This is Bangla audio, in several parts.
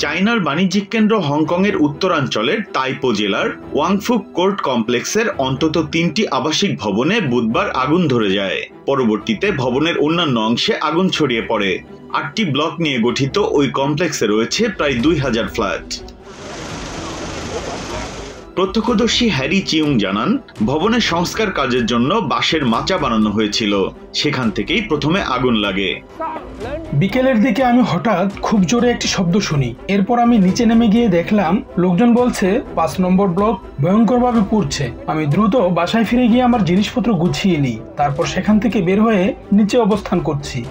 চায়নার বাণিজ্যিক কেন্দ্র হংকংয়ের উত্তরাঞ্চলের তাইপো জেলার ওয়াংফুক কোর্ট কমপ্লেক্সের অন্তত ৩টি আবাসিক ভবনে বুধবার আগুন ধরে যায়। পরবর্তীতে ভবনের অন্যান্য অংশে আগুন ছড়িয়ে পড়ে। ৮টি ব্লক নিয়ে গঠিত ওই কমপ্লেক্সে রয়েছে প্রায় ২,০০০ ফ্ল্যাট। প্রত্যক্ষদর্শী হ্যারি চিউং জানান, ভবনের সংস্কার কাজের জন্য বাঁশের মাচা বানানো হয়েছিল, সেখান থেকেই প্রথমে আগুন লাগে। বিকেলের দিকে আমি হঠাৎ খুব জোরে একটি শব্দ শুনি। এরপর আমি নিচে নেমে গিয়ে দেখলাম লোকজন বলছে ৫ নম্বর ব্লক ভয়ঙ্করভাবে পুড়ছে। আমি দ্রুত বাসায় ফিরে গিয়ে আমার জিনিসপত্র গুছিয়ে নিই, তারপর সেখান থেকে বের হয়ে নিচে অবস্থান করছি।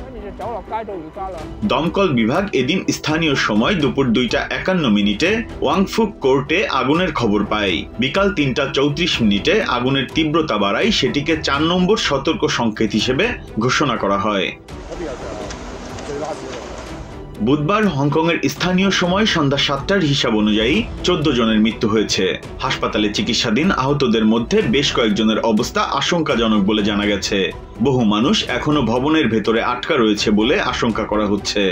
দমকল বিভাগ এদিন স্থানীয় সময় দুপুর ২টা ৫১ মিনিটে ওয়াংফুক কোর্টে আগুনের খবর পায়। বিকাল ৩টা ৩৪ মিনিটে আগুনের তীব্রতা বাড়ায়, সেটিকে ৪ নম্বর সতর্ক সংকেত হিসেবে ঘোষণা করা হয়। বুধবার হংকংয়ের স্থানীয় সময় সন্ধ্যা ৭টার হিসাব অনুযায়ী ১৪ জনের মৃত্যু হয়েছে। হাসপাতালে চিকিৎসাধীন আহতদের মধ্যে বেশ কয়েকজনের অবস্থা আশঙ্কাজনক বলে জানা গেছে। বহু মানুষ এখনো ভবনের ভেতরে আটকা রয়েছে বলে আশঙ্কা করা হচ্ছে।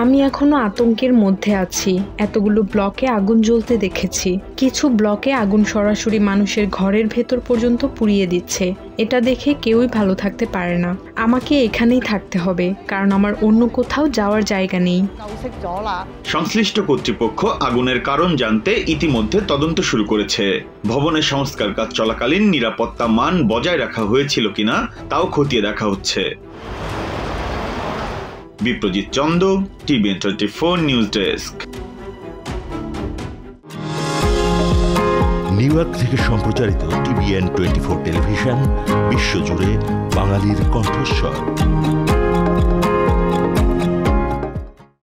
আমি এখনো আতঙ্কের মধ্যে আছি। এতগুলো ব্লকে আগুন জ্বলতে দেখেছি। কিছু ব্লকে আগুন সরাসরি মানুষের ঘরের ভেতর পর্যন্ত পুড়িয়ে দিচ্ছে। এটা দেখে কেউই ভালো থাকতে পারে না। আমাকে এখানেই থাকতে হবে, কারণ আমার অন্য কোথাও যাওয়ার জায়গা নেই। সংশ্লিষ্ট কর্তৃপক্ষ আগুনের কারণ জানতে ইতিমধ্যে তদন্ত শুরু করেছে। ভবনের সংস্কার কাজ চলাকালীন নিরাপত্তা মান বজায় রাখা হয়েছিল কিনা তাও খতিয়ে দেখা হচ্ছে। Biprajit Chanda, TVN 24 news desk. New York থেকে সম্প্রচারিত টিভিএন 24 টেলিভিশন বিশ্বজুড়ে বাঙালির কণ্ঠস্বর।